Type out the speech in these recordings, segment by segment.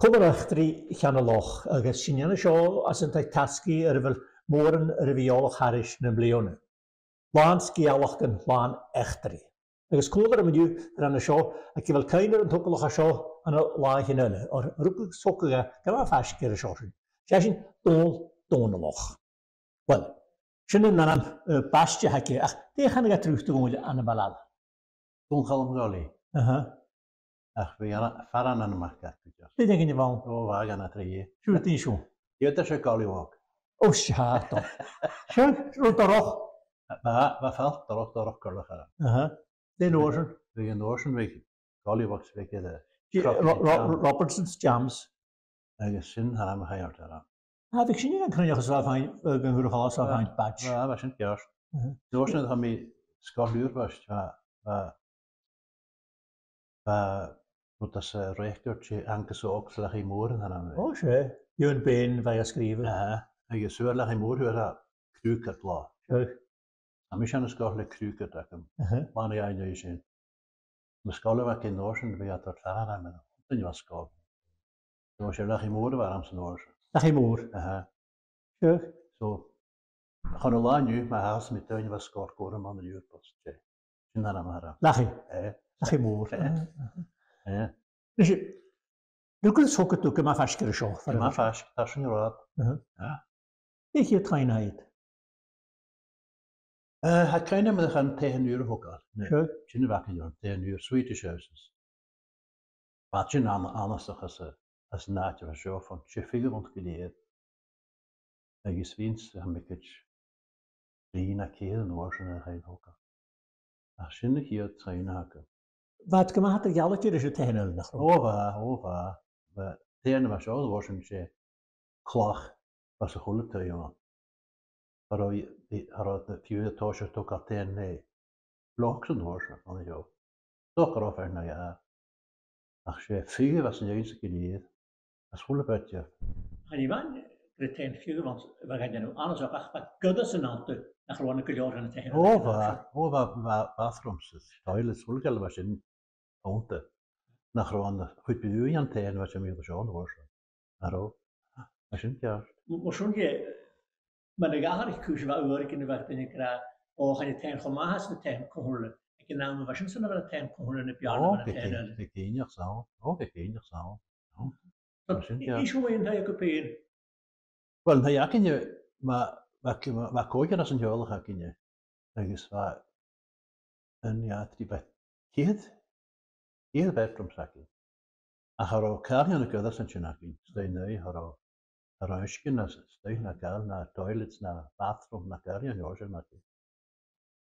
Cumarachtri cheanna loch agus sinana seo as an tasci bhfuil móran bhíolach haris na bliona. Lán scialachgan lán echtri. Agus clúdar am dú ranna seo a bhfuil caiinar an tupalach a seo an láithin eile or rúpa socaga gan feisceir a seo sin. Sé sin dóna loch. Well, sinna nanam baiste haici ach déchanna ga trúchta gúil anna balal. Dún chalam gálaí. Ach bhí faran an amach gath. Dé gin bháin. Ó bhá gan na trí. Siúr tí siú. Iad sé gálaíhág. Ó seátá. Siúr dorach. Bá felt dorach gorlacha. Dé nóirsin. Bhí an nóirsin bhí gálaíhág sa bhí Robertson's Jams. Agus sin haram a chaart ara. Bhí sin an cruneach a bhain gan bhúr chalas a bhain badge. Bhá sin ceart. Nóirsin ha mí scoilúrbast rút as réchtúirt sé angus óg lech í mór an haram. Ó sé, Iwan Ben bhí a scríomh. Agus suúr lech í mór a crúcat lá. A mí sin a scoil le crúcat acham. Mána aine sin. Na scoile bheith cin nóirsin bhí atar fearra me. Duine bheith scoil. Dó sé lech í mór bhar am san nóirsin. Lech í mór? So, chun lániu me has mi duine bheith scoil góra man na dúrpost sé. Sin haram a haram. Lech í? Lech í mór. Rúgad socat tú go má feisceir a seo. Má feisc, tá sin rád. Ní chi taine haid? Ha caine me chan 10 uur hokar. Sinne bhecin uur, 10 uur Swedish houses. Ba sin anasach as náitir a seo fan sé figur ont geleerd. Agus víns ha mikid lína céad an orsin a chain hokar. A sinne hiad traine hake. Wat go hat a gealatir is a tehinil nach. Óha. Téanna mar seo orsin sé clach was a cholle te jongen. Har de fiúide táisiir tó a téanné blok an orsin an jo. Doch af na ja. Ach sé fiige was an jeinse geleerd. As cholle betje. Han je van retain fiúge want we gaan nu anders op ach godas an ante nach gewoon go jaar an tegen. Óha bathrooms toilets cholle was in onte. Nach gewoon goed bedoel aan teen wat je meer de zoon orsin. Aro. Sin ja. Maar schon je maar ik ga ik koos wat werk in de werk en ik ra o gaan je teen gemaakt met teen kolen. Ik naam was schon wel teen kolen in piano met teen. Ik ken je zo. Ik ken je zo. Is hoe in hij kopieën. Wel, hij ken je maar kookje als een jolle ga ken je. Agus waar en ja, die bij Hier bedroom sakin. A har carrion go das chinaki. Stay nei har Röschken stay na gal na toilets na bathroom na carrion jorge mati.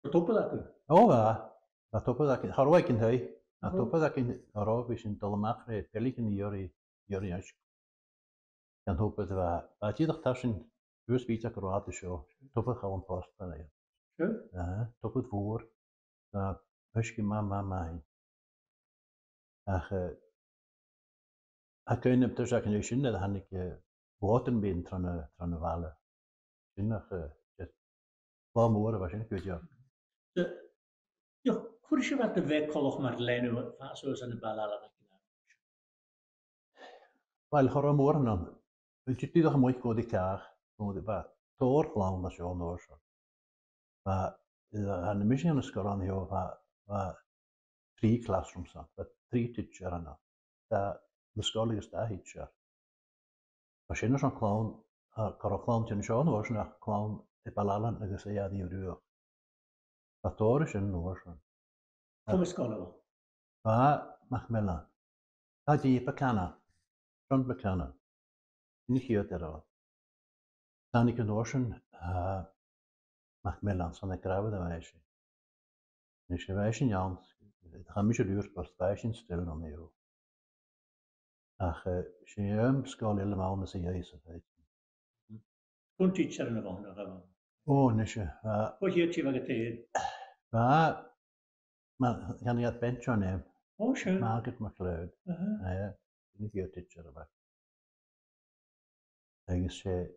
Toppelak. Va toppelak. Har wekin hey. Na toppelak in Arabisch in Dolmachre peliken jori ash. Kan hopen dat we je dacht taschen beursbiet akkurate show. Toppel gewoon post na ja. Toppel voor. Na Röschken mama. Ach, kun je dus eigenlijk zien dat ik water ben van de wallen. Zien nog warm worden waarschijnlijk ja. Ja, hoe is je wat de weekkollig maar lijnen zoals aan de balala? Wel, gewoon morgen dan. Weet je die toch mooi goed die kaar, moet je wat doorplan als je anders. Maar aan de mission is gewoon heel wat 3 classrooms aan. 3 teacher ana. De school is daar teacher. Als je nog een clown, kan een clown ten show was nog clown de balalan en zei ja die ruur. Dat door is een woorden. Hoe is school? Mag mellan. Dat je bekana. Front bekana. Niet hier daar. Dan ik een woorden mag mellan van de krabbe de wijze. Dus je wijze Jans. Het gaat misschien duur pas 5 stil dan heel. Ach, je school helemaal met zijn jezus weet. Kun teacher in de woning. Oh, nisje. Wat je het wat het maar gaan je het bench nemen? Oh, schön. Maak het maar geluid. Ja, niet je teacher erbij. Ik zei,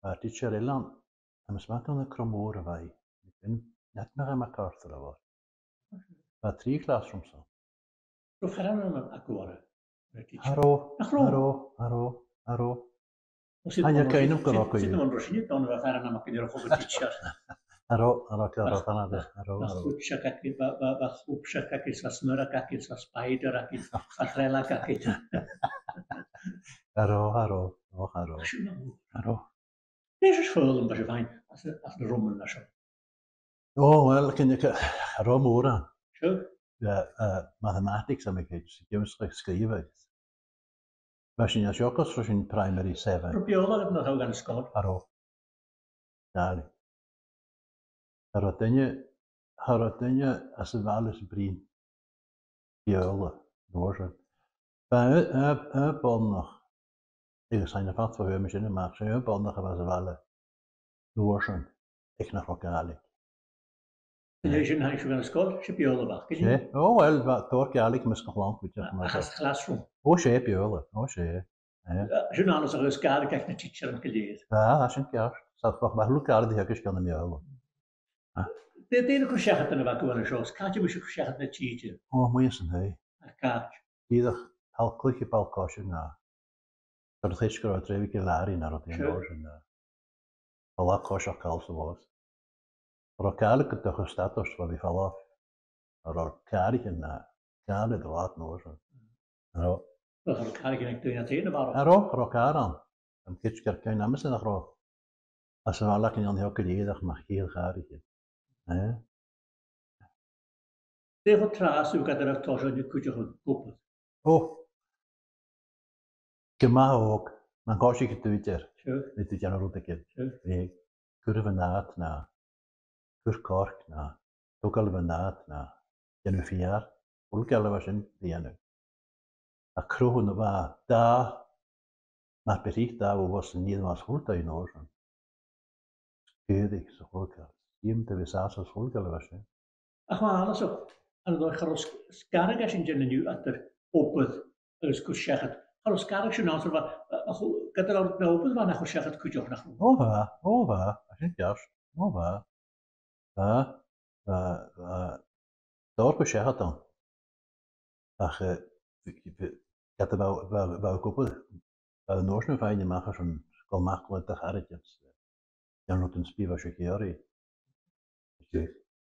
teacher Elan, en smaak aan de kromoren wij. Ik ben net meer aan elkaar te 3 classrooms. Hoe gaan we met akkoorden? Haro, haro, haro, haro. Anja kainum koroko Zit je. man roshini dan we fara na makini ro khob teacher. Haro, haro, haro, haro, haro, Na haro. khub shakaki ba khub shakaki sa smura kaki sa spider kaki sa khrela kaki. Haro, haro, haro, haro. Deze is veel om te zijn als de rommel naar zo. Oh, wel, ken je haro mora. Zo. Ja, mathematics heb ik iets. Ik heb eens geschreven. Was je in Jokos was in primary 7. Propiola heb nog ook aan de school. Haro. Daar. Haro tenje als een wales brien. Jolle, Noorse. Bij bon nog. Ik zijn er vast voor hem in maar zijn bon nog was wel Noorse. Ik nog lokale. En je zit naar de school, je piola wacht. Ja, oh wel, wat door gaalik mis nog lang goed Ja, maar het classroom. Oh, je piola, oh je. Je nou als een skade kijk naar teacher en geleerd. Ja, dat is een keer. Dat was maar lokale die ik kan hem jola. De ene kon zeggen dat we kunnen zo. Kaartje moest je zeggen dat teacher. Oh, moet je zijn hij. Kaartje. Ieder al klikje pal kosje na. Dat is gewoon 2 keer lari naar het in en al kosje kals was. Rokale het toch status wat we vallen. Rokale na. Kale draad noor. Nou. Dat rokale ik toen het ene waren. Rokale. Een kitje kan namens en ro. Als we al lekker aan heel kleedig mag heel gaarige. Hè? De wat traas u gaat er toch zo niet goed goed. Oh. Gemma ook. Man kan je Twitter. Zo. Dit is een route keer. Zo. Nee. Curve naad na. Kurkork na. Ook al we naad na. Janu 4. Ook al was in die janu. A kroon was daar. Maar bericht daar was niet was goed in orde. Keurig zo goed. Iemand we zaten zo goed was. Ach maar alles op. En dan gaan we scargas in jenne nu achter open. Dus kus zeggen. Gaan we scargas je nou zo wat. Gaat er al naar open, maar naar kus zeggen kun je ook nog. Over. Als je juist. Over. Daar kus je het dan. Ach, ik had er wel koppel. De Noorse van je mag zo'n kan makkelijk te hartjes. Dan moet een spier was je keer.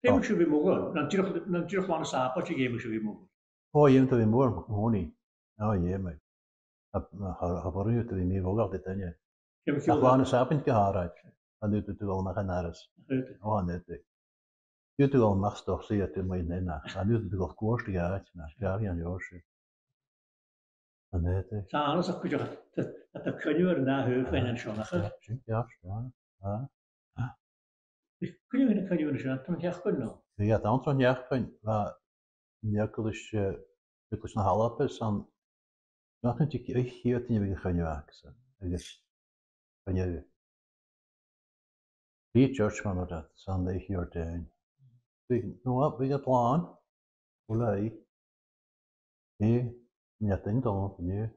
Je moet je weer mogen. Natuurlijk maar een sapeltje geven je weer mogen. Oh, je moet weer mogen, honey. Oh, je maar. Heb je het weer ook altijd aan je? Dat gewoon een sapentje haar uit. Dan doet het wel maar naar eens. Oh, net. Je doet al mag toch zie je het maar in na. Dan doet het wel koerstig uit. Nou, ga je aan Joosje. En net. Zo alles ook je dat kun je er na heuven en zo nog. Ja. Kun je er zo dan ja kunnen. Ja, dan zo'n jaar punt. Maar Nicolas wirklich een half is dan. Dat natuurlijk echt hier het niet gaan maken. Dus van je. Die church van dat Sunday hier down. Nou, we gaan plan. Olai. Nee, niet denk dan nee.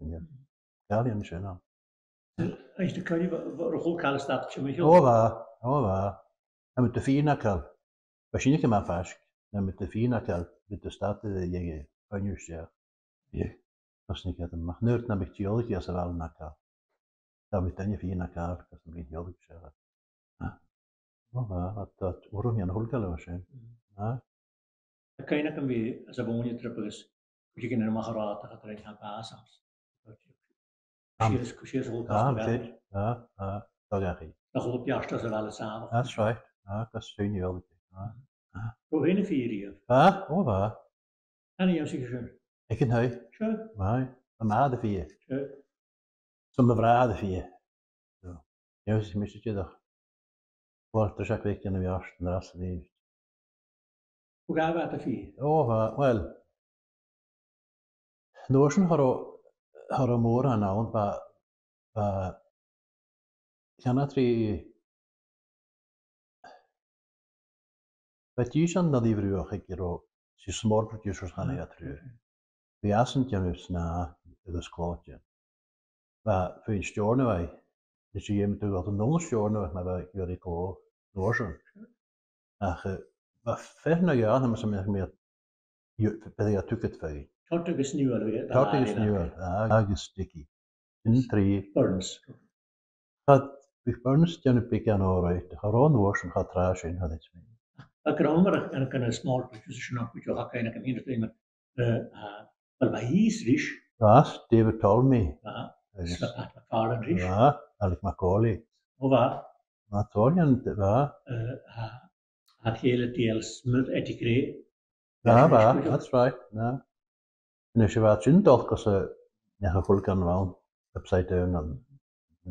Ja, die is nou. Als de kun je wat goed kan staat je met Oh, en met de 4 nakal. Waarschijnlijk maar vast. En met de 4 nakal, met de stad je van je ja. Ja. Dat is niet het mag nooit naar met geologie als wel nakal. Dan met dan je 4 nakal, dat is niet geologie zeggen. Oh, dat waarom je een hulkel was hè. Dan kan je weer als een woonje terug is. Je kan er maar geraad dat er gaan basis. Kusjes hoe kan het? Dat ga je. Dan goed op je als wel eens samen. That's right. Dat is niet wel. Hoe heen vier je? Oh, En je zegt zo. Ik ken hij. Zo. Maar de 4. Zo. Zo'n mevrouw de 4. Zo. Juist een beetje toch. Wordt er zo'n week in de jaar de rest leeft. Hoe gaan we de 4? Oh, wel. Noorsen har mor aan nou, maar kan het wat je dan dat die vroeg ik hier ook. Ze small producers gaan ja terug. We assen je dus na de klootje. Maar voor een storne wij. Dus je hebt natuurlijk altijd een storne maar wij jullie klo Noorsen. Ach, maar ver nou ja, dan moet je meer bij de ticket voor. Tortugus nieuw. Tortugus nieuw. Agus sticky. In 3. Burns. Had ik Burns dan een beetje aan oorheid. Gewoon worsen gaat trash in had iets mee. Ik ramer en ik een small position op which I can in the well by his rich. Was David Tolmie. Pat McFarlane rich. Ja, Alec Macaulay. Over. Wat hoor je? Ja. Het hele deel smooth etiquette. Ja, that's right. Ja. En als je wat zin toch, als ze ja gevoel kan wel upside down in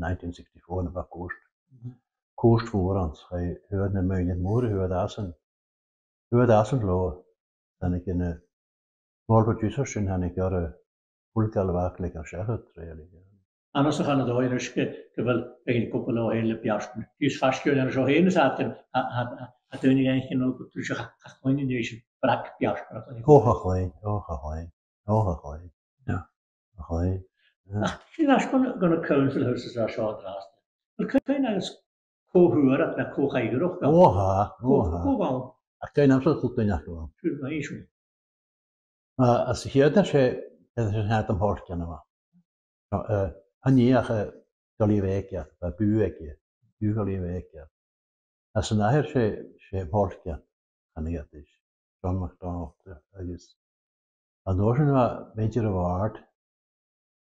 1964 in de koerst voor ons. Hij hoorde een miljoen moeren, hoe dat zijn lopen. Dan ik in een small producers in han ik jaren voelkale werkelijk aan zeggen treden. Anders gaan het ooit eens gewel een koppel al hele piasten. Dus vaststellen er zo heen zaten, had er niet eigenlijk nog dus gaat gewoon in deze brak piasten. Hooggeleen. Ja, hooggeleen. Als gaan council houses daar zo draast. Maar kan je nou eens kohuur dat naar kohaiger ook gaan? Oha. Ik kan absoluut goed doen gewoon. Maar als je hier dat je het hem hoort kennen maar. Han hier galiwekje, bij buwekje, galiwekje. Als je naar je hoort kennen, kan ik het is. John McDonald, is. En door zijn we een beetje de waard.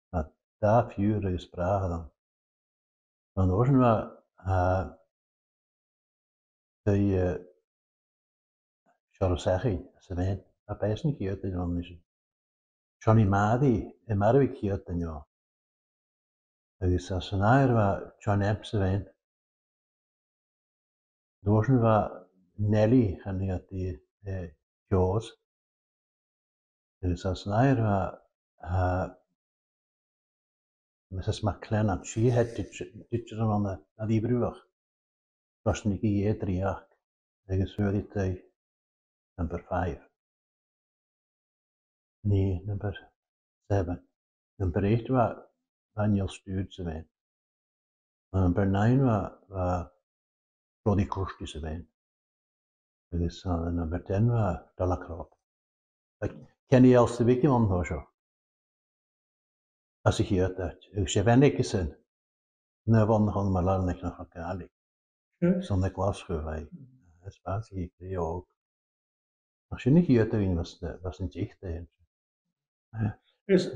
Maar daar vuur is spraken dan. En door zijn we de Charosegi, ze weten, dat is niet gehoord in de Johnny Maddy, en Marwick gehoord in jou. Dus als ze naar John Epps weten, door zijn we Nelly, en die Joos. Dus als naar Mrs. McLennan, she had dit aan die broer. Was niet hier 3 jaar. Dat is weer die nummer 5. Nee, nummer 7. Nummer 8 was Daniel Stuurt zijn. Nummer 9 was Roddy Kursty zijn. Dat is nummer 10 was Dallacrop. Ken je als de weekje man hoor zo? Als ik hier dat, ik ben ik gezien. Nee, want dan maar laat ik nog elkaar. Zonder klas gewij. Dat is waar ik die ook. Als je niet hier te was een dicht eentje.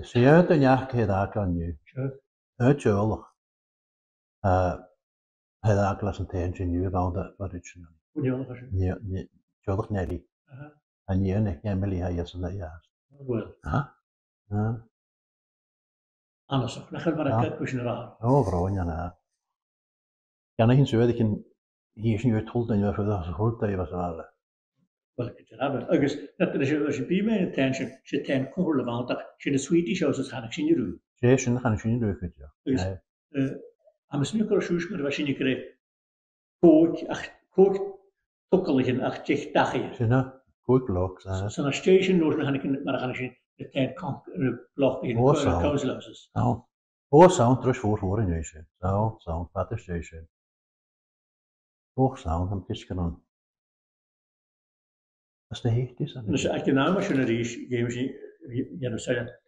Ze uit een jaar keer daar kan je. Uitjolig. Hij daar klas een teentje nu wel dat wat het je. Nee, jolig Nelly. En je en Emily hij is een jaar. Ja. Anders nog, dan gaan we naar kijken naar haar. Oh, vrouw, ja. Kan ik niet zo dat ik hier niet uitholt en je voor dat gehoord dat je was wel. Wel, ik zeg dat. Dat er als je bij mij in tension, je ten koele want dat je de Swedish houses gaan ik zien je doen. Je gaan zien je doen, ja. Dus, aan mijn snukker shoes maar was je niet kreeg. Kook, tokkeligen, 80 dagen. Ja, kook lok. Zo'n station nodig, dan ga ik zien. De tijd kan blok in councilhouses. Sound terug voor in huisje. Sound, wat is huisje? Sound, een beetje gedaan. Dat is de hecht is. Dus als je nou machinerie geeft, ja, dan zou je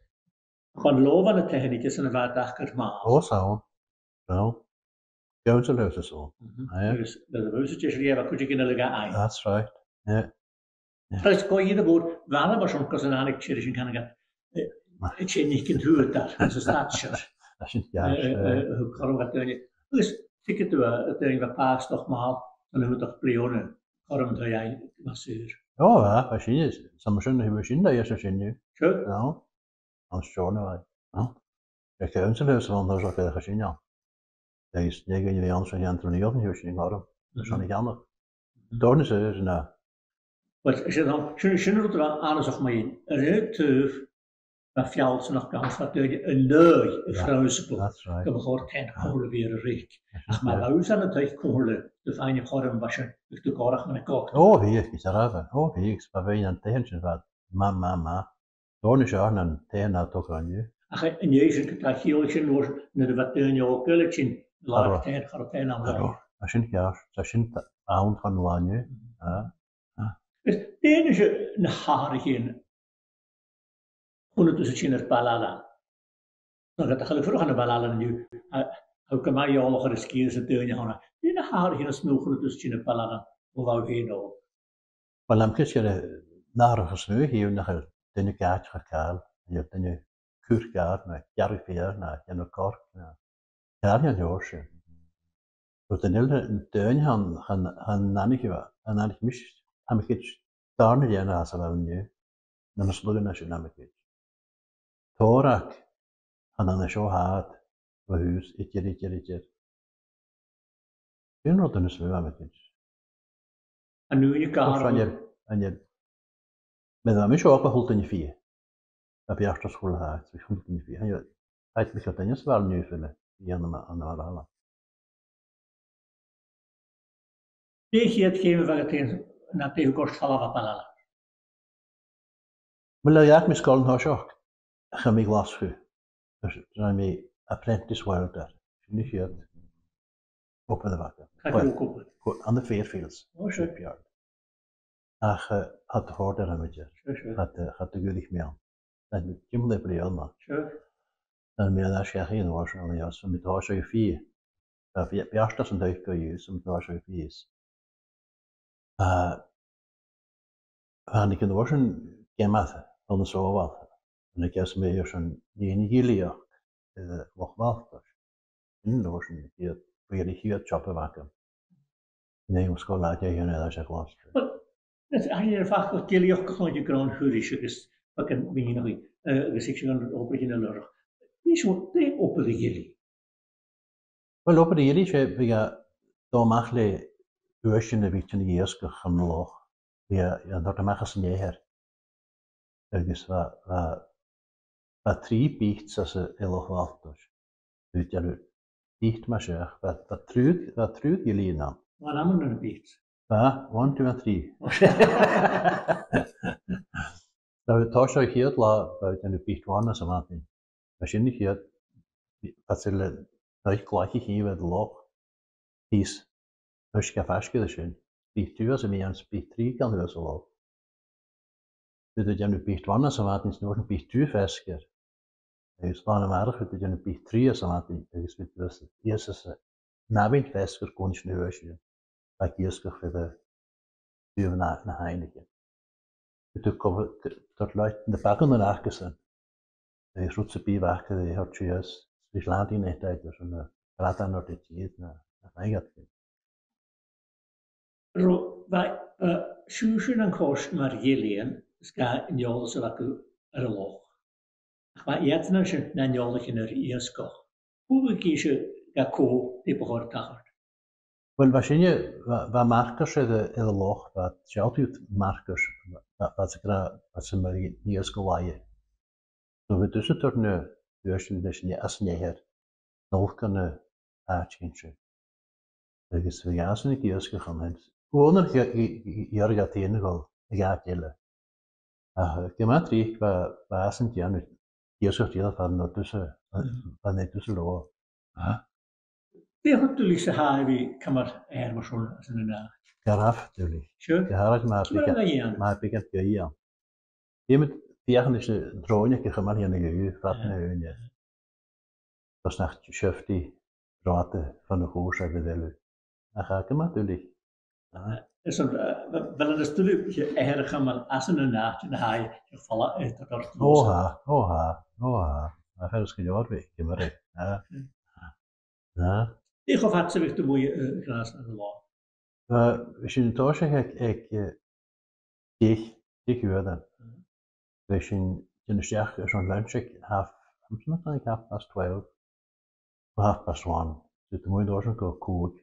gewoon loven aan de techniek is en een wat achter maar. Sound. Well, councilhouses zo. Dus dat is het je wat kun je kunnen leggen aan. That's right. Ja. Dus kon je de boer wel maar zo'n kazenanik cherigen kan ik. Ik zie niet kind hoe het daar, dat is staatser. Dat is niet juist. Hoe kan dat doen? Dus ik het wat paas toch maar, dan hebben we toch pleonen. Waarom doe jij masseur? Ja, machine is. Soms zijn er machine dat je zo zien nu. Goed. Nou, als je nou, de councilhuis van daar zo veel gezien ja. Dat is niet geen anders van Anthony of niet in waarom? Dat is nog niet anders. Daar is het nou. Wat is het dan? Schöne route wel aan zeg maar in. Ruit maar fjals nog kans wat je een leuk vrouwenspoel. That's right. Dat behoort geen kolen weer richt. Maar wij zijn natuurlijk kolen. De fijne vorm was je de korg met een kok. Oh, hier is er even. Oh, hier is bij een teentje wat. Ma. Daar is je een teen dat toch aan je. Ach, en je is een kachiltje door naar de wat een jouw kulletje. Laat het gaat het aan de. Als je niet ja, als je niet aan van lanje. Dus de enige een harige Hwnnw dwi'n sy'n yr balala. Nog ydych chi'n ffwrdd yn y balala yn yw, a gyma i olwch ar y sgir sy'n dyn i hwnna. Dwi'n har hyn o smwch hwnnw dwi'n sy'n y balala o faw hyn o. Wel, am cys i'r narach o smw hi yw'n nachyl, dyn y gach a cael, dyn y cwr gar, na garw ffyr, na dyn y corc, na cael i'n hwrs. Roedd yn dyn han nanig yw, han nanig mis, am y cyd darn i dyn as a fel ni, na nos lwyn as yw'n am y cyd. Torak, han an y sio had, fy hws, idir. Dwi'n roedd yn y smw am y cyd. A nhw'n i gar. Meddwl am y sio pa hwlt yn y ffi. A bi after school haat, so hwlt yn y ffi. Ait bych o dynnes fel ni ffyle, i an yma ala. Be chi yd cym fel ydyn na byw gwrs falaf a balala? Wel, iach mi sgol yn ho sioc. Chym i glas chw. Rhaid mi apprentice welder. Sy'n i chiad. Open the vaca. On the Fairfields. Oh, sure. Shipyard. Ach, had de hoorder aan met je. Had de gullig mee aan. Dat met Jim de Brian maar. Sure. En meer dan je geen was en ja, zo met haar zo je vier. Ja, eerst dat een duik kan je, zo met haar zo je vier is. En ik in de wassen gemaakt van de zomer. En ik heb me hier zo'n die gillier, nog wacht. In de wassen hier weer die hier choppen wakken. Nee, ons school laat je hier net als je glas. Hij is vaak wat jullie ook gewoon je grond hurisch, dus wat kan we hier nog in? Dus ik zeg dan op in de lurg. Is wat de op de jullie? Wel op de jullie, we gaan door magle uurtje een beetje eerst gaan loch. Ja, dat de mag zijn her. Dus wat drie biechts als een heel wat dus. Dus ja, biecht maar zeg. Wat truut jullie dan? Wat namen een biecht? 1, 2 en 3. Nou, het was ook hier buiten de pichtwanen zo wat niet. Waarschijnlijk hier, dat ze nooit gelijk gegeven de loch. Die is, als je vastge dus in. Picht 2 als een picht 3 kan dus loch. Dus dat je nu pichtwanen zo wat is nog een picht 2 vastge. Dus dan maar dat je nu picht 3 zo wat is. Dus het was eerst is na wind vastge kon je nu hoor. Like eerst voor de duur naar Heineken. Toen kwam dat luid in de pakken daarna gezien. De roetse bijwaken die had juist dus laat in echt uit dus een praat aan dat het hier naar Heineken. Wij schuwen en kosten maar jullie ska in jol zo dat er loch. Maar je hebt nou zo'n na jol in er eerst koch. Hoe kies je dat ko die behoort te Wel, waarschijnlijk, wat markers in de loch, wat je altijd markers, wat ze maar niet eens gelaaien. Zo we tussen tot nu, dus niet als je hier nog kunnen uitchangen. Dus we gaan ze niet eens gegaan. Gewoon hier gaat het enige gaat jellen. Ik heb maar drie, waar zijn die nu? Hier zit je van dat tussen, van net tussen lopen. Be had du lise ha vi kamar maar zo'n als een nacht. Garaf natuurlijk. Sure. Garaf maar pikant ja. Je moet vieren is een droomje que gemaakt in de uur wat nu je. Dat is nacht schefti rate van de hoes uit de welle. Dan ga ik hem natuurlijk. Zo wel dat stuk je kamar als een nacht en hij je vallen uit dat. Oha. Maar verder is geen woord weg, maar ja. Ik hoef het zich te moeien glas naar de law. We zien toch ik hoor dan. We zien in zo'n lunch half past 12 half past 1. Zit de mooie doorzen kook.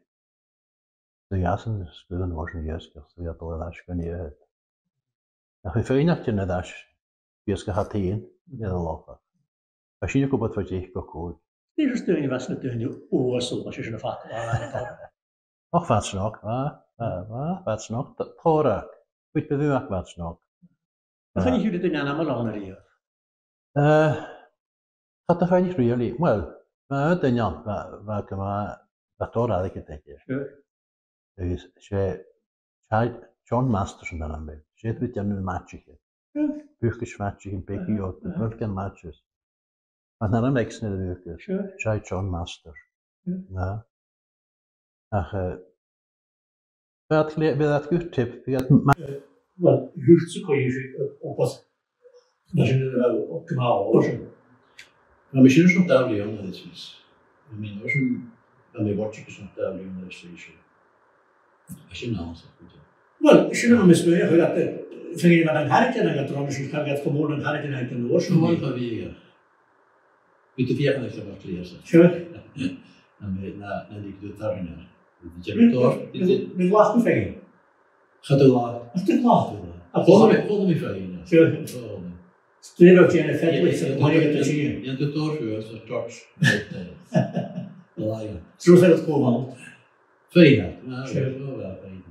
De jassen spullen worden juist zo ja toch dat kan je het. Dan ga je verenigd in dat je gaat heen ja de law. We zien ook wat je kook. Deze steun was natuurlijk oersel als je zo'n vaart. Och wat snok, wat snok, dat porak. Weet je wel wat snok. Dan gaan jullie de naam al onder hier. Dat is niet really. Well, maar dan ja, wat door had ik het denk je. Dus John Masters dan aan mij. Zit met je nu matchje. Buurtjes matches in Peking, welke matches. Maar dan heb ik snel de buurtjes. Chai John Master. Ja. Ach, bij dat goed tip. Wel, huurt kon je op wat. Dat is inderdaad optimaal hoor. Maar misschien is het nog duidelijk aan dat is. Ik meen, als je watjes nog duidelijk aan dat is. Als je naast het. Wel, als je nou misbruikt, dat vind je dat een hartje en dat trouwens, ik ga gewoon een hartje uit de oorlog. Gewoon van weer. Met de vier dat je wat lezen. Sure. En die doet daar naar. Met lachen van je. Gaat de laag. Als het lachen. Volg me van je. Sure. Stel dat je in een vet ligt, dan moet je het zien. Je hebt het doorgehoord, dat torch. De laaien. Zo zijn het gewoon. Vijand. Nou, dat is wel wel vijand.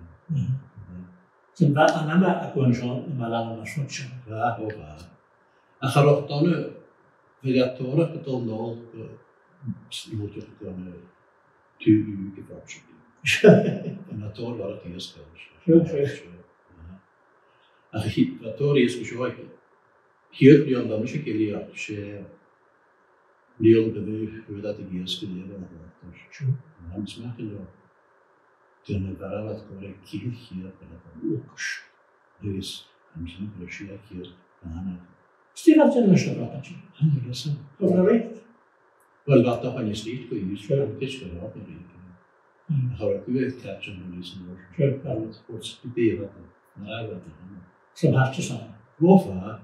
Zijn we aan hem gewoon zo, maar laten we zo zien. Ja, ook wel. En ga ook dan nu, wil je het horen, het dan al, je moet je dan 2 uur gevraagd. En dat hoor waar het eerst is. En dat hoor eerst gezegd, hier die aan de mensen geleerd, je leert bewegen hoe dat ik eerst geleerd heb. En dan smaak je dat. Toen we daar wat correct hier, dus misschien een beetje hier aan. Stel dat je een schrappetje. Dat is het. Of dat weet? Wel, wat toch aan je steeds kun je dus het is geraakt met rekenen. Dan ga ik u echt catchen en lezen worden. Ja, het wordt studeren. Nee, wat dan? Zo'n hartje samen. Boven,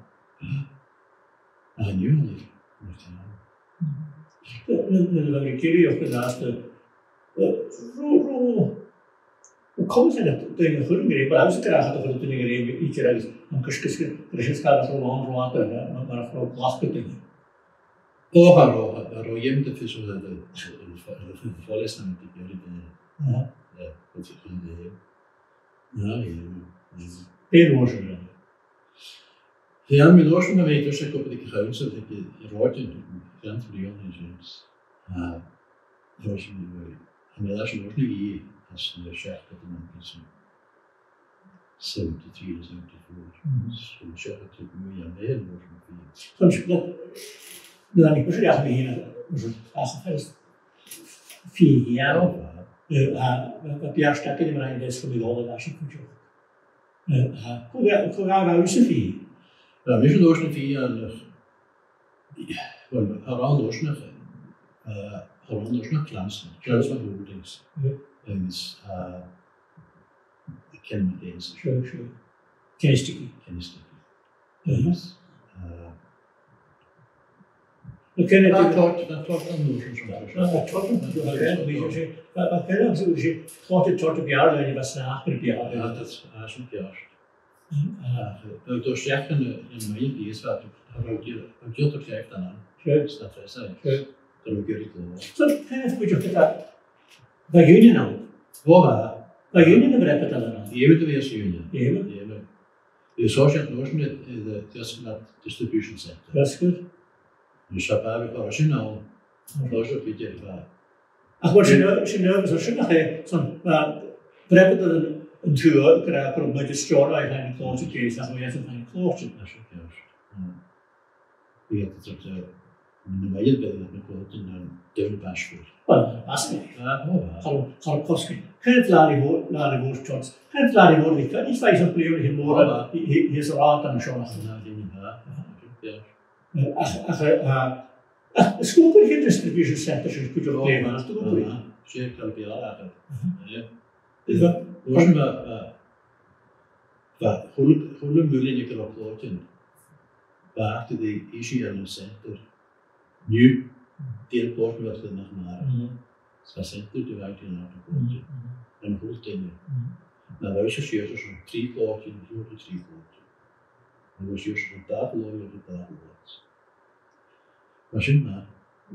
en nu niet. Een keer of de laatste. Hoe komt het dat de dingen goed gaan? Maar als ik graag had dat de dingen iets eruit, dan kun je het zo lang laten, maar een groot lachen dingen. Oh, je hebt het zo de volles aan het gebeuren. Ja, dat is het idee. Ja, Heel mooi. Ja, mijn oorlog met mij tussen kopen ik gehuis dat ik rood in Grand Leon en zo. Zoals je en dat is nog niet hier als de chef dat iemand is 73, 74. Zo'n chef dat ik moet aan de Soms dat ik misschien echt beginnen, dus 4 jaar. Op jaar stak ik in mijn des van de golden als ik goed hoe ga je huis vier? Ja, misschien door een 4 jaar wel around nog klansen van holdings. En is ik ken me deze. Sure. Kennistikkie. We kennen het dat klopt dan nog eens. Wat kennen we zo? Je gaat het tot op jaar en je was na 8 jaar. Ja, dat is een jaar. Door zeggen in mijn die is wat je tot 5 dan aan. Dus dat is het. Dat ook jullie kloppen. Zo, even goed je dat. Wat jullie nou? Wat jullie nou bereiken dan? Die hebben weer zien. Die hebben. Je zorgt het nog met de distribution center. Dat is goed. Dus dat heb ik origineel. Dat is ook een beetje waar. Ach, wat je nou zo schön nachher zo'n bereiken dat een tuur krijgen om met de store eigenlijk een klootje te kiezen, dan moet je even een klootje. Dat is ook juist. Je hebt het ook de meiden bij dat klootje en dan dubbel basje. Wel, was niet. Ja, Gaan kosten. Geen lade woordschats. Geen lade woord. Ik kan niet bij zo'n pleurig in morgen. Hier is raad aan de show nog. Ach, school geen distribution centers, je kunt ook nemen. Dat is toch ook zeer kalkulaar. Hoe mullen ik erop loten? Wachten de issue aan een center. Nu, deelpoorten wat we nog maar. Dat center te wijten naar de poorten. En goed dingen. Maar wij zijn juist zo'n 3 poorten, een grote 3 poorten. En we zijn juist een tafel over de tafel. Wat is het maar?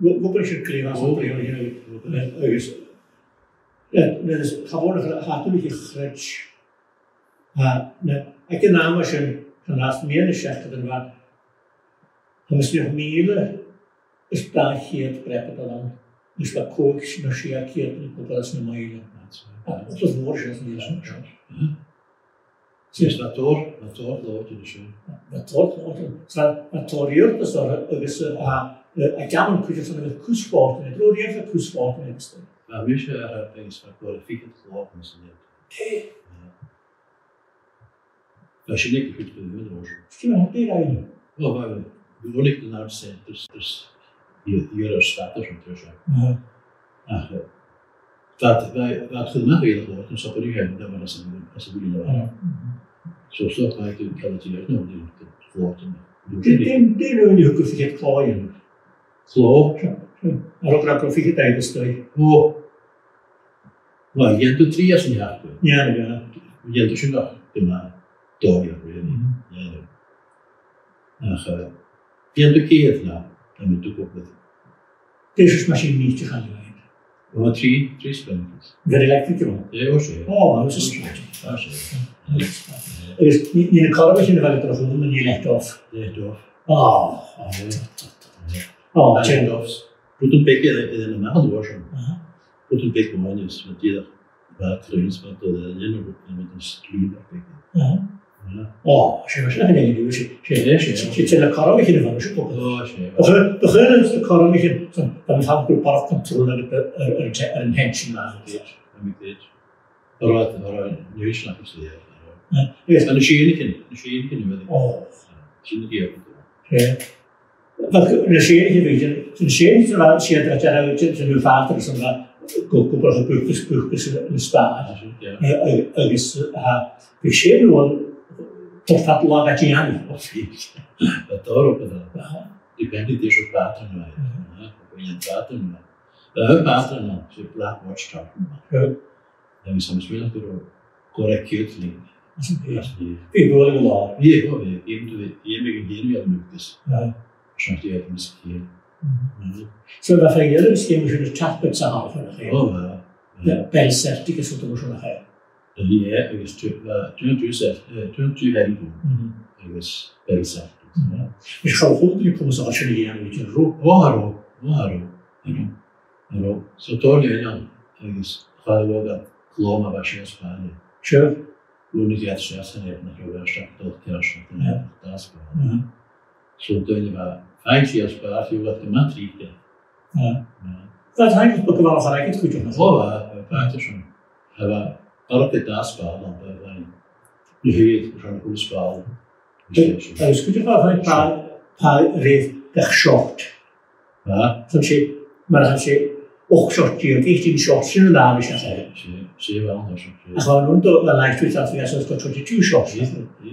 Hoe is je klimaat zo pleurig? Dat is gewoon een hartelijke grens. Ik ken namelijk een laatste meer zegt dan wat. Dan is nog meer is plaatje preppen dan. Dus wat kook nog scheerkeert en ik dat is een mail. Dat is woordjes niet zo. Dus dat door loopt in de schoen. Wat toreert is daar agus a gaman kuidir san a cúspát in dro éf a cúspát in sto. Maar mis is wat door fiet gelopen is net. Als je niet goed wil doen, Ski het rijden. oh, maar we wil ik de nou zijn, dus hier staat er zo'n tussen. Wat goed naar weer wordt, dan zou je niet dat we als ze willen waren. Zo slot wij de kwaliteit nog die verloten. Die nu je kunt het klaaien. Klopt. Maar ook dat koffie tijd stoi. Oh. Maar je hebt 3 jaar niet gehad. Ja. Je hebt dus nog maar 2 jaar really. Ja. Je hebt 1 keer nou, dan moet ik ook met. Deze machine niet te gaan doen. Maar 3 spannend. Very elektrisch man. Ja, hoor zo. Oh, dat is dus niet een karretje in de terug en je legt af. Legt af. Tjena. Doet een beetje in de nacht wassen. Doet een beetje man is met die waar kruis wat de ene met een streamer beetje. Ze was echt een je zit een karretje van de Oh, beginnen is de karretje dan gaan we park controle met een hensje lagen. Nu snap ik ze ja. En de schieneken nu weet ik. Schieneken. Wat de schieneken weet je, de schieneken waar je dat je nu vader is dan koppel gebuurtjes in Spanje. Is de schieneken wel tot dat lang dat je aan Dat daarop gedaan. Ik ben niet eens op water nu. Ik ben niet water nu. Het water dan, ze plaat wordt starten. Dan is het wel nog correct uitleggen. Ik wil het wel. Hier hoor je, je begint hier weer nu dus. Waarschijnlijk die het misschien. Zo dat van jullie misschien moet je de chatbot zeggen van de Oh ja. Belcertic is wat we zo gaan. Ja, ik is toen helpen. Ik is Belcertic. Dus ga goed je komt als je niet aan je roep. Haro. Zo toon je dan. Ik is ga je dat kloma was je Spanje. Sure. Toen ik het zelfs en heb nog wel stap tot kerst en dat Spanje. Zo toon je waar 5 jaar Spanje wat gemaakt heeft. Dat hangt ook wel gelijk het goed doen. Buiten schon. Aber elke dag spelen dan bij nu heet zo'n goede spel. Dat is goed wel van een paar reef geschokt. Zo'n shit, maar dan je ook short je echt in shorts in de naam is dat. Zie wel anders. En gewoon nu dat lijkt het dat we zo'n soort van 2 shorts.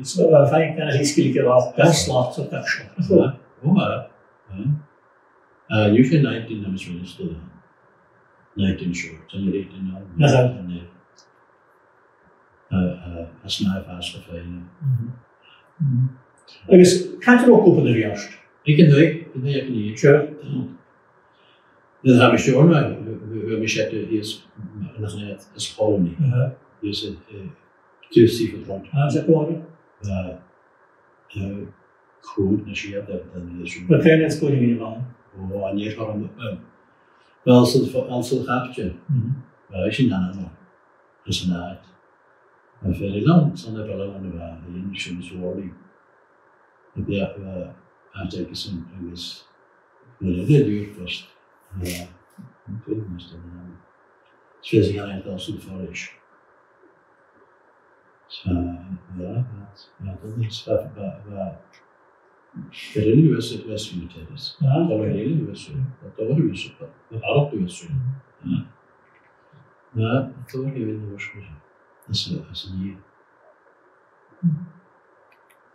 Zo van ik kan er iets keer wel best slaat zo dat short. Nu zijn 19 dan is wel stil. 19 shorts en je 18 nou. Als nijvaas gevreden. Dus kan je ook op de juist? Ik heb niet. Sure. Dat heb ik schon, we zetten eerst nog net een school niet. Dus het tussen vertrouwd. Zeg maar. Goed, als je hebt dat dan is het. We kunnen het voor je wel. Wanneer waarom? Wel als het gaatje. Als je dan nog is naad. Maar verder dan zijn er wel aan de waan. Je moet je zorgen. Dat eigenlijk is een is een duur kost. Ik weet niet wat dan. Zoals je eigenlijk als het voor is. Dat is wat religiös etwas ist. Aber religiös, das auch ist, das auch ist. Ja, das auch religiös. Das ist nie.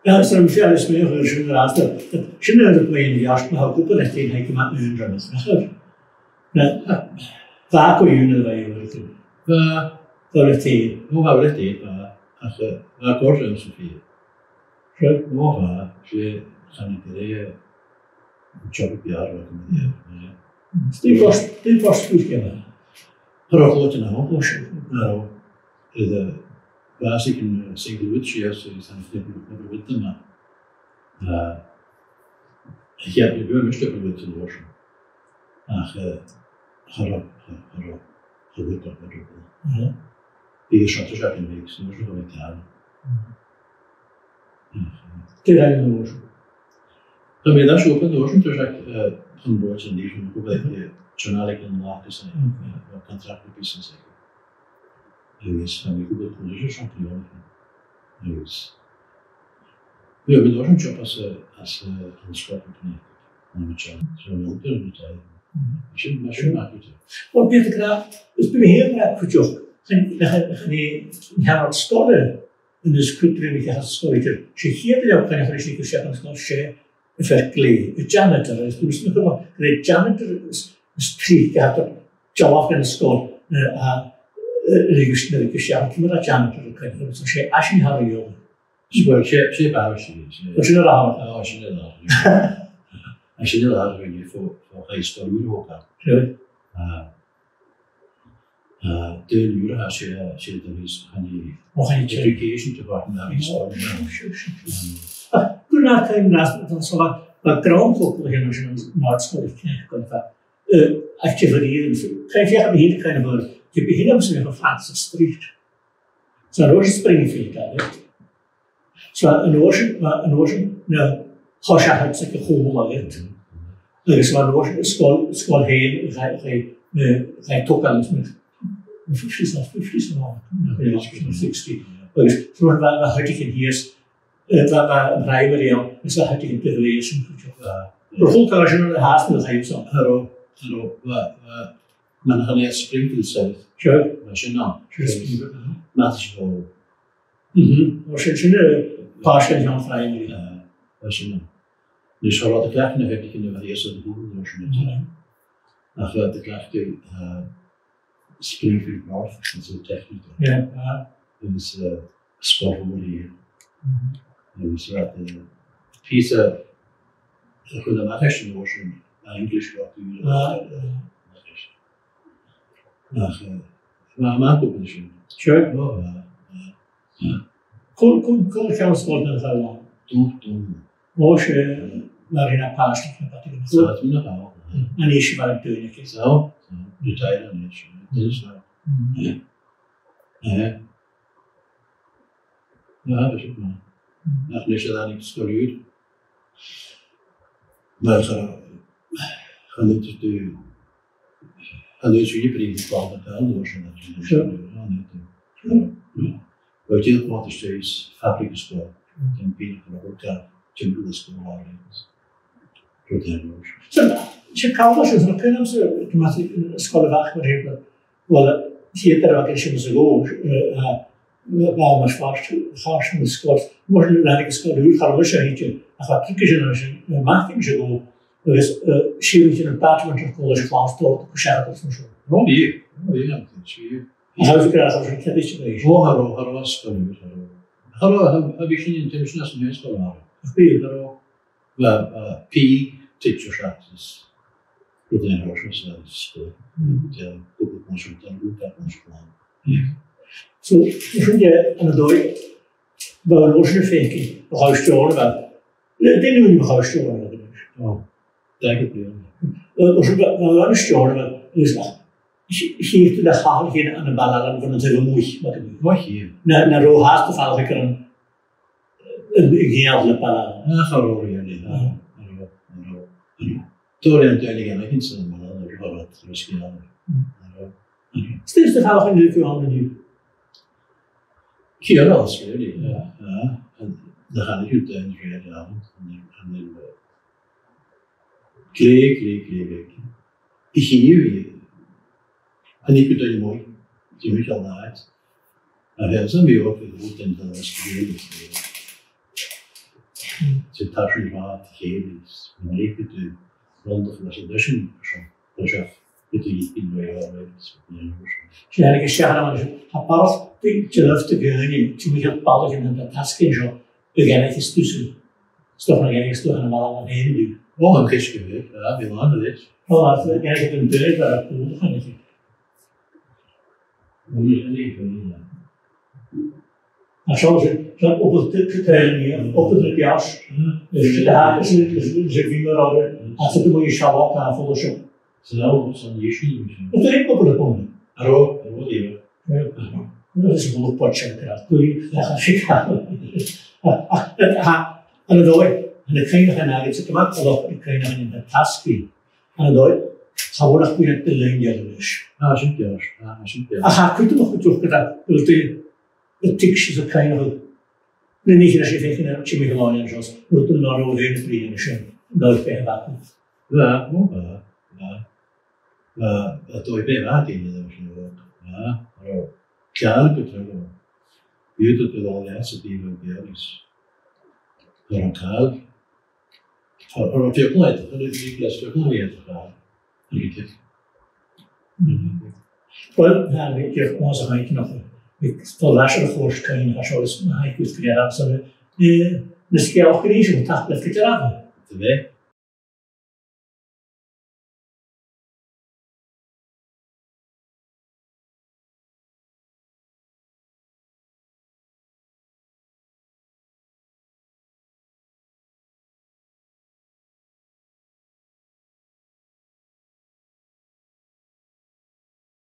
Ja, så de fjärde smöger generellt. Känner du på en jakt med hakko på det till hekk man undrar mig. Men vad går ju när det är väl. Vad det till. Vad har det till? Alltså, vad går det så fel? Själv vad så kan inte det jobba på år vad med det. Det är först utgåva. Har du fått en annan? Ja. Det basic single witch yes is an never with them. Jag har ju mycket över det till år. Har det. Det är så att jag kan växa, så det är Det er en år. Dan ben je daar zo op een doorzoek, dus ik een woord in die van hoe je journalistiek en laten zijn, wat contract op is en zeggen. Dus dan ik ook een dus champion. Dus we hebben door een job als een sport niet. Dan moet je zo'n ontwikkeling moeten. Misschien maak je het. Wat beter graag, dus ben je heel graag voor job. Dan gaan we storen. En dus kultureel gaan storen. Je geeft je ook kan je verschillende zeggen als je verkleed. De janitor is dus nog wel. De janitor is drie keer job in de school. Registreren je maar janitor kan je. Dus je als je haar jongen. Sport je bouwt. Dat is een raar. Als je dat wil je voor geen stoel ook aan. De uren als je er is aan die education te wachten naar iets van. Toen na kan je dan zo wat groundvokkelig als je een maatschap krijgt. Als je verdienen, ga je zeggen hier kan je worden. Je begint met een Franse strijd. Zo'n oorlog springen veel tijd. Zo'n oorlog, nou, als je het zeker goed laat. Dus zo'n oorlog school heen, ga je toch al eens met 50 of 60. Dus toen we hadden hier, we rijden ja, dus we hadden in de wezen. Maar goed, als je naar de haast wil gaan, zo. Hallo, men gaan eerst Springfield zelf. Sure. Als je nou, dat is wel. Als je een paar jaar gaan vrijden. Als je nou. Dus wat ik krijg, dan heb ik in de eerste de boeren als je met. Dan gaat de krijg je Springfield North, dat is een techniek. Ja. Dus sportwoorden hier. Dus wat Pisa, ik wil dan echt een woord in Engels wat u. Maar maak ook eens een. Sure. Kom gaan we sport naar de land. Toen. Als je naar een paas gaat, Zo het me nog al. en is je waar een teunig is. Zo, de tijd dan is. Dit is nou. Ja, dat is ook maar. Dat is je dan niet gestuurd. Maar gaan dit de gaan deze je vrienden kwam met anders en dat je weet je wat is steeds fabriek school en binnen van elkaar tempo school je kan wel eens kunnen ze maar scholen wacht maar hebben wel hier daar wat je zo waar maar vast in de school maar nu naar de school hoe gaan we zeggen je gaat kijken als je maakt je zo dus je een paar van college klas tot geschat of zo. Oh hier ja zie Als ik krijg als ik het is geweest. Hallo was school hallo heb ik geen internationale school hallo P teacher practice with the university school de public consultant ook dat ons plan zo vind je aan de dooi wel los je vindt nog uit storen wel dit nu nog uit storen oh denk ik als je wel uit storen dus geeft de gaal geen aan de ballen van het hele moeite wat hier naar rohaast te vallen ik een geel ballen ja hallo jullie Door en tegen en iets maar dat is wat misschien steeds de gaal in de handen nu ja dat is really ja en dan gaan ik het en dan klik ik hier en ik vind het mooi je moet al naar uit en we zijn weer ook goed en dat is geweldig het tasje wat geven is ik het rond van de dusjen dus ja dit is in de wereld je eigenlijk zeggen maar apart je loopt te gaan je moet het ballen in de tasje zo beginnen is tussen stof nog ergens door en allemaal heen doen oh een kistje weer ja heel lang dit voilà dan ga je een deur daar toe gaan ik als je op het terrein op het jas dus de haken ze vinden als het een mooie shabat aan volle shop zo zo'n jesje dat is ook op de komen hallo die dat is een volle potje krijgt kun je dat gaan schikken En het ooit, en de kleine gaan eigenlijk zitten maar al de kleine gaan in de taski. En het ooit, ze worden goed in de lijn dus. Ah, stimmt ja. Ah, stimmt ja. Ach, kunt nog goed gedaan. Dat de tikjes zo kleine. Nee, niet als je vindt in een chimie gewoon zoals dat er naar over heen vliegen is. Nooit bij wachten. Ja, dat ooit bij wachten in de ook. Ja, maar klaar kunt je weet dat het al laatste die wel is. Voor een kaal. Voor een veel kleiner, dat is niet les voor kleiner te gaan. Niet. Wel, ja, weet je, onze handje nog. Ik zal later de voorstelling gaan zoals een handje kunnen hebben. Dus ik ook niet zo taak blijft te raken. Te